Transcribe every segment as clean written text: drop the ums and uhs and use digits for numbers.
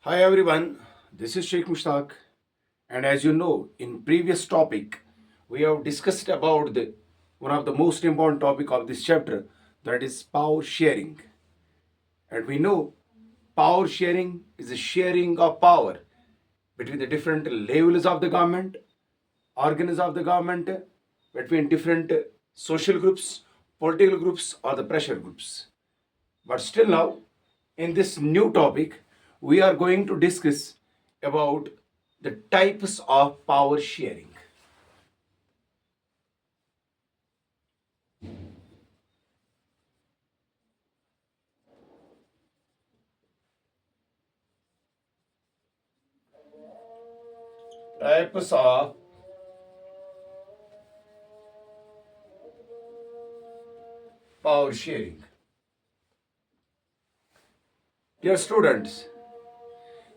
Hi everyone, this is Sheikh Mushtaq, and as you know, in previous topic, we have discussed about the one of the most important topic of this chapter, that is power sharing. And we know power sharing is a sharing of power between the different levels of the government, organs of the government, between different social groups, political groups, or the pressure groups. But still now, in this new topic, we are going to discuss about the types of power sharing. Types of power sharing. Dear students,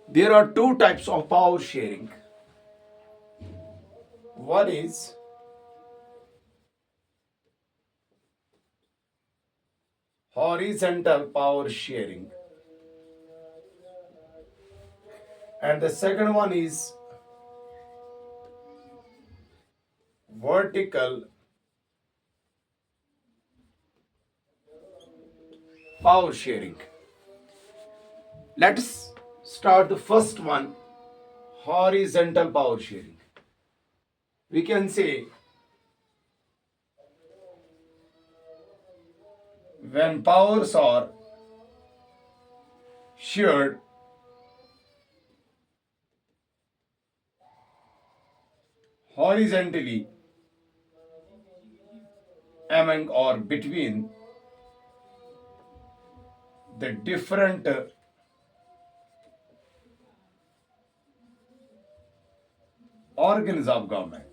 there are two types of power sharing. One is horizontal power sharing, and the second one is vertical power sharing. Let's start the first one, horizontal power sharing. We can say when powers are shared horizontally among or between the different organs of government.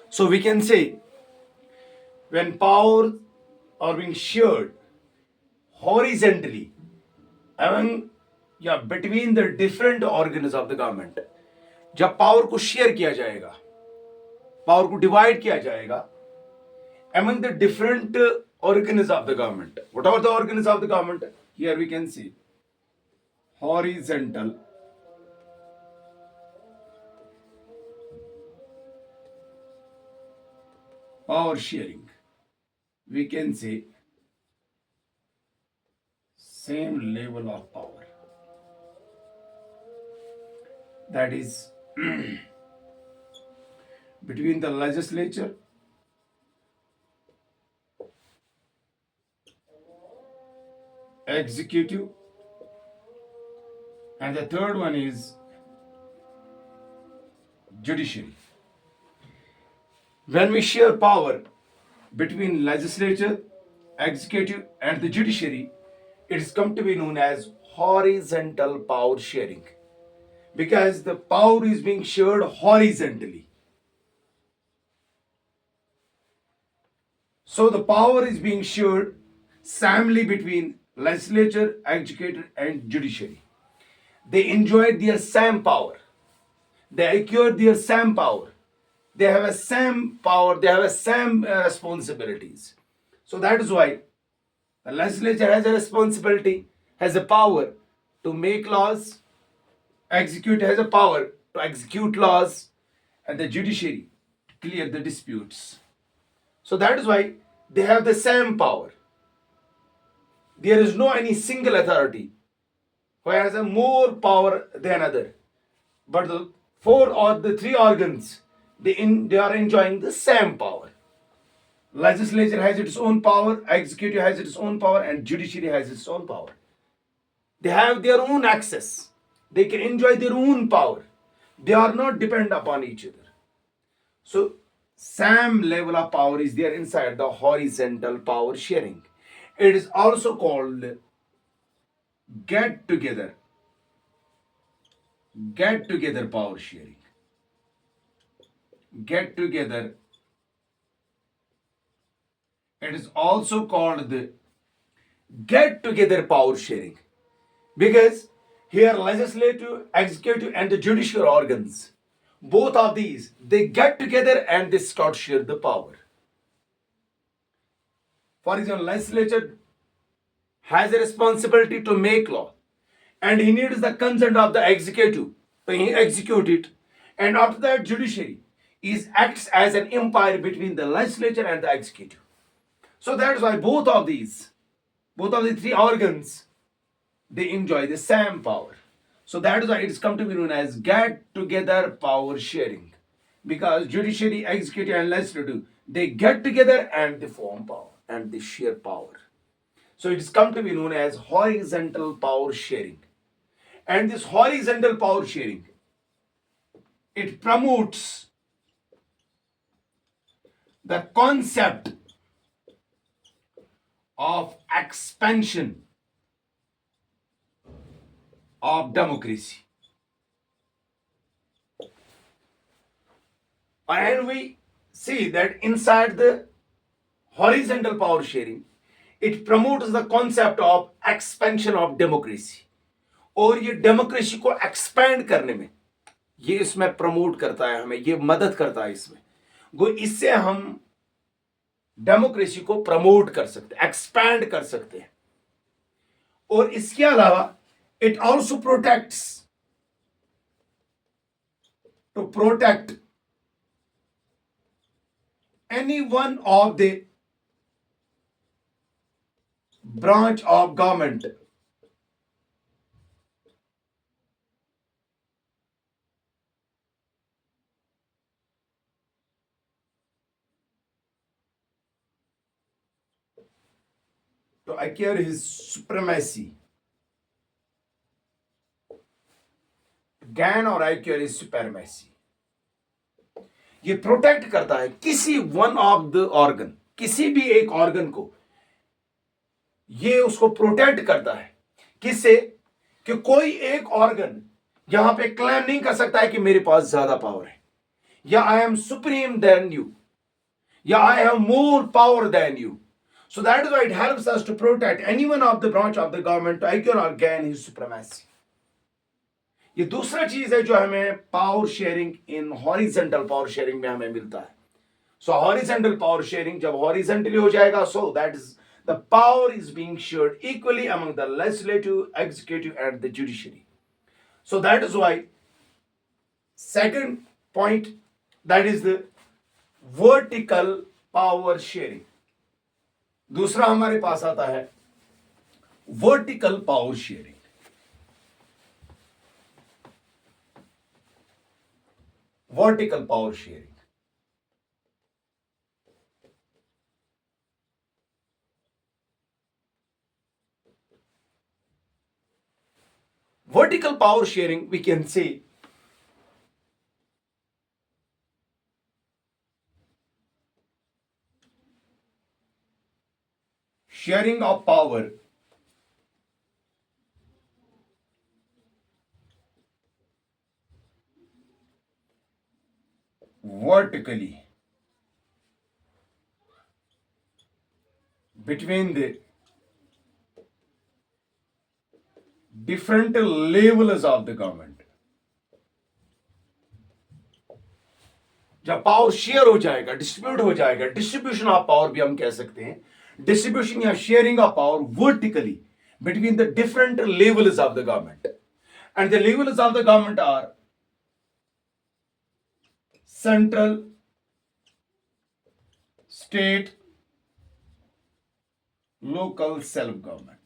So we can say when power are being shared horizontally among या between the different organs of the government, जब power को share किया जाएगा, power को divide किया जाएगा among the different organs of the government. What are the organs of the government? Here we can see horizontal power sharing. We can say same level of power. That is between the legislature, executive, and the third one is judiciary. When we share power between legislature, executive, and the judiciary, it is come to be known as horizontal power sharing because the power is being shared horizontally. So the power is being shared samely between legislature, executive, and judiciary. They enjoy their same power. They acquire their same power. They have a same power. They have a same responsibilities. So that is why the legislature has a responsibility, has a power to make laws. Executive has a power to execute laws, and the judiciary to clear the disputes. So that is why they have the same power. There is no any single authority who has a more power than other. But the four or the three organs, they are enjoying the same power. Legislature has its own power, executive has its own power, and judiciary has its own power. They have their own access. They can enjoy their own power. They are not dependent upon each other. So, same level of power is there inside the horizontal power sharing. It is also called get together, get together power sharing. Get together. It is also called the get together power sharing because here legislative, executive, and the judicial organs, both of these, they get together and they start share the power. For example, legislature has a responsibility to make law. and he needs the consent of the executive. So he execute it, and after that, judiciary is acts as an umpire between the legislature and the executive. So that's why both of the three organs, they enjoy the same power. So that is why it's come to be known as get together power sharing. Because judiciary, executive, and legislative, they get together and they form power and they share power. So it's come to be known as horizontal power sharing. And this horizontal power sharing, it promotes the concept of expansion of democracy. And we see that inside the horizontal power sharing, it promotes the concept of expansion of democracy. और ये democracy को expand करने में ये इसमें promote करता है, हमें ये मदद करता है इसमें वो इससे हम डेमोक्रेसी को प्रमोट कर सकते हैं, एक्सपैंड कर सकते हैं. और इसके अलावा it also protects to protect any one of the branch of government to acquire his supremacy. Gain or acquire his supremacy. ये प्रोटेक्ट करता है किसी वन ऑफ द ऑर्गन, किसी भी एक ऑर्गन को ये उसको प्रोटेक्ट करता है. किससे? कि कोई एक ऑर्गन यहां पे क्लेम नहीं कर सकता है कि मेरे पास ज्यादा पावर है, या I am supreme than you, या I have more power than you. So that is why it helps us to protect any one of the branch of the government to acquire or gain his supremacy. ये दूसरा चीज है जो हमें power sharing in horizontal power sharing में हमें मिलता है. सो हॉरिजेंटल पावर शेयरिंग जब हॉरिजेंटली हो जाएगा, so that is the power is being shared equally among the legislative, executive and the judiciary. So that is why second point, that is the vertical power sharing. दूसरा हमारे पास आता है vertical power sharing. Vertical power sharing, vertical power sharing, we can say sharing of power vertically between the different levels of the government. जब power share हो जाएगा, distribute हो जाएगा, distribution of power भी हम कह सकते हैं, डिस्ट्रीब्यूशन या sharing of power vertically between the different levels of the government. And the levels of the government are central, state, local self government.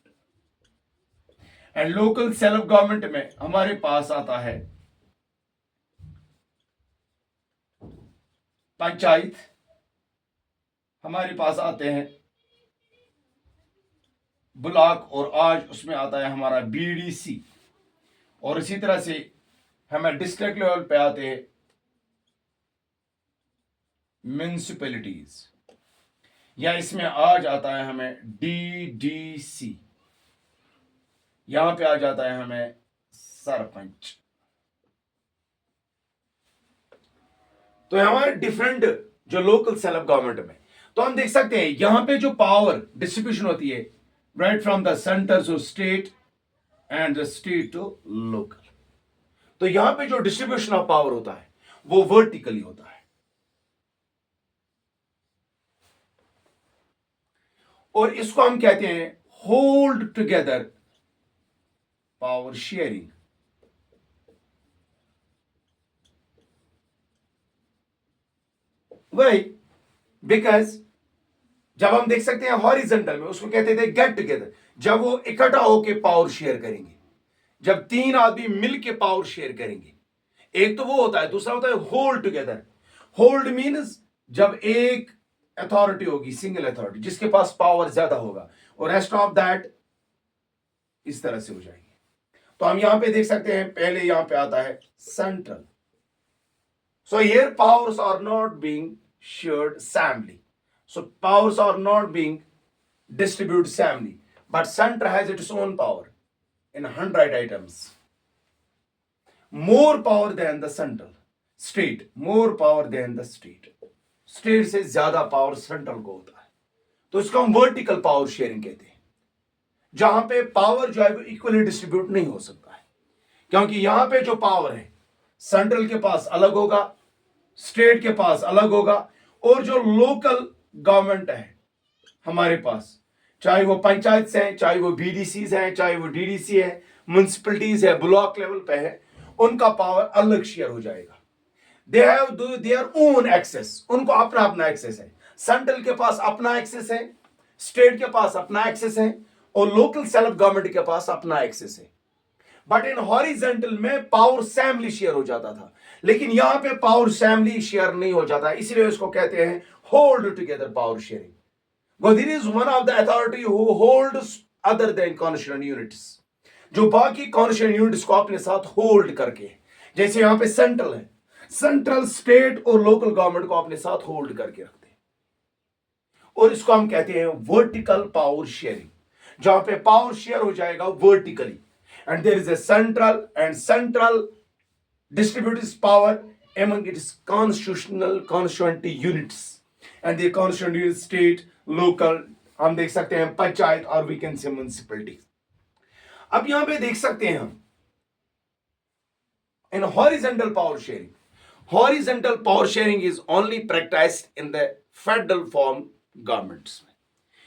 And local self government में हमारे पास आता है पंचायत, हमारे पास आते हैं ब्लॉक, और आज उसमें आता है हमारा बीडीसी. और इसी तरह से हमें डिस्ट्रिक्ट लेवल पे आते हैं म्यूनिसिपैलिटीज, या इसमें आज आता है हमें डीडीसी. यहां पे आ जाता है हमें सरपंच. तो हमारे डिफरेंट जो लोकल सेल्फ गवर्नमेंट में, तो हम देख सकते हैं यहां पे जो पावर डिस्ट्रीब्यूशन होती है right from the centre to state and the state to local. तो यहां पे जो डिस्ट्रीब्यूशन ऑफ पावर होता है वो वर्टिकली होता है. और इसको हम कहते हैं होल्ड टुगेदर power sharing. वही, बिकॉज जब हम देख सकते हैं हॉरिजेंटल में उसको कहते थे गेट टुगेदर, जब वो इकट्ठा होकर पावर शेयर करेंगे, जब तीन आदमी मिलके पावर शेयर करेंगे, एक तो वो होता है, दूसरा होता है होल्ड टुगेदर. होल्ड मीन्स जब एक अथॉरिटी होगी, सिंगल अथॉरिटी जिसके पास पावर ज्यादा होगा, और रेस्ट ऑफ दैट इस तरह से हो जाएंगे. तो हम यहां पे देख सकते हैं, पहले यहां पे आता है central. So here powers are not being shared samely. So powers are not being distributed samely, but center has its own power in 100 items. More power than the central. State, more power than the state. State से ज्यादा power central को होता है, तो इसको हम vertical power sharing कहते हैं, जहां पे पावर जो है वो इक्वली डिस्ट्रीब्यूट नहीं हो सकता है, क्योंकि यहां पे जो पावर है सेंट्रल के पास अलग होगा, स्टेट के पास अलग होगा, और जो लोकल गवर्नमेंट है हमारे पास, चाहे वो पंचायत से है, चाहे वो बीडीसीज है, चाहे वो डीडीसी है, म्युनिसिपलिटीज है, ब्लॉक लेवल पे है, उनका पावर अलग शेयर हो जाएगा. They have their own access, उनको अपना अपना एक्सेस है. सेंट्रल के पास अपना एक्सेस है, स्टेट के पास अपना एक्सेस है, और लोकल सेल्फ गवर्नमेंट के पास अपना एक्सेस है. बट इन हॉरिजेंटल में पावर सैमली शेयर हो जाता था, लेकिन यहां पे पावर सैमली शेयर नहीं हो जाता, इसलिए इसको कहते हैं hold together power sharing. There is one of the authority who holds other than constitutional units, जो बाकी कॉन्स्टिट्यूशन यूनिट्स को अपने साथ होल्ड करके, जैसे यहां पे सेंट्रल है, सेंट्रल स्टेट और लोकल गवर्नमेंट को अपने साथ होल्ड करके रखते हैं, और इसको हम कहते हैं वर्टिकल पावर शेयरिंग, जहां पे पावर शेयर हो जाएगा vertically, and there is a central, and central distributes power among its constituent units, and the constituent units state, local, हम देख सकते हैं पंचायत, और वी कैन से म्युनिसिपलिटी. अब यहां पे देख सकते हैं हम in horizontal power sharing. Horizontal power sharing is only practised in the federal form governments में.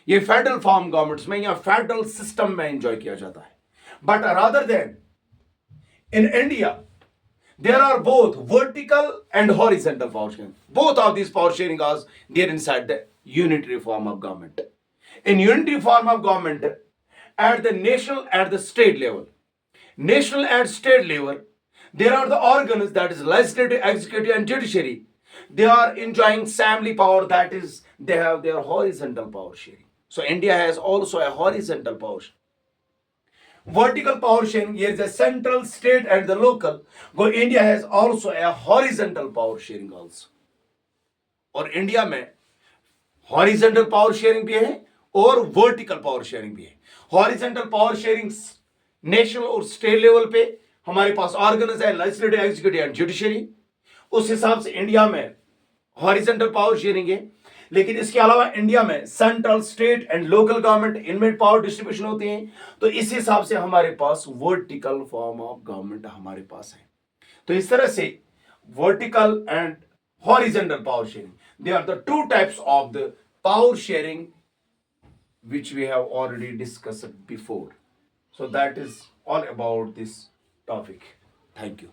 ये फेडरल फॉर्म गवर्नमेंट्स में या फेडरल सिस्टम में एंजॉय किया जाता है. But rather then in India, there are both vertical and horizontal power sharing. Both of these power sharing are there inside the unitary form of government. In unitary form of government, at the national, at the state and state level, there are the organs, that is legislative, executive, and judiciary. They are enjoying assembly power, that is, they have their horizontal power sharing. So India has also a horizontal power sharing. Vertical power sharing, here is a central, state, and the local. Go India has also a horizontal power sharing also. और India में horizontal power sharing भी है और vertical power sharing भी है. Horizontal power sharing national और state level पे हमारे पास ऑर्गन्स है, लेजिस्लेटिव, एग्जीक्यूटिव एंड जुडिशरी. उस हिसाब से इंडिया में हॉरिजेंटल पावर शेयरिंग है. लेकिन इसके अलावा इंडिया में central, state and local government, इनमें पावर डिस्ट्रीब्यूशन होती है. तो इस हिसाब से हमारे पास वर्टिकल फॉर्म ऑफ गवर्नमेंट हमारे पास है. तो इस तरह से vertical and horizontal power sharing, they are the two types of the power sharing which we have already discussed before. So that is all about this topic. Thank you.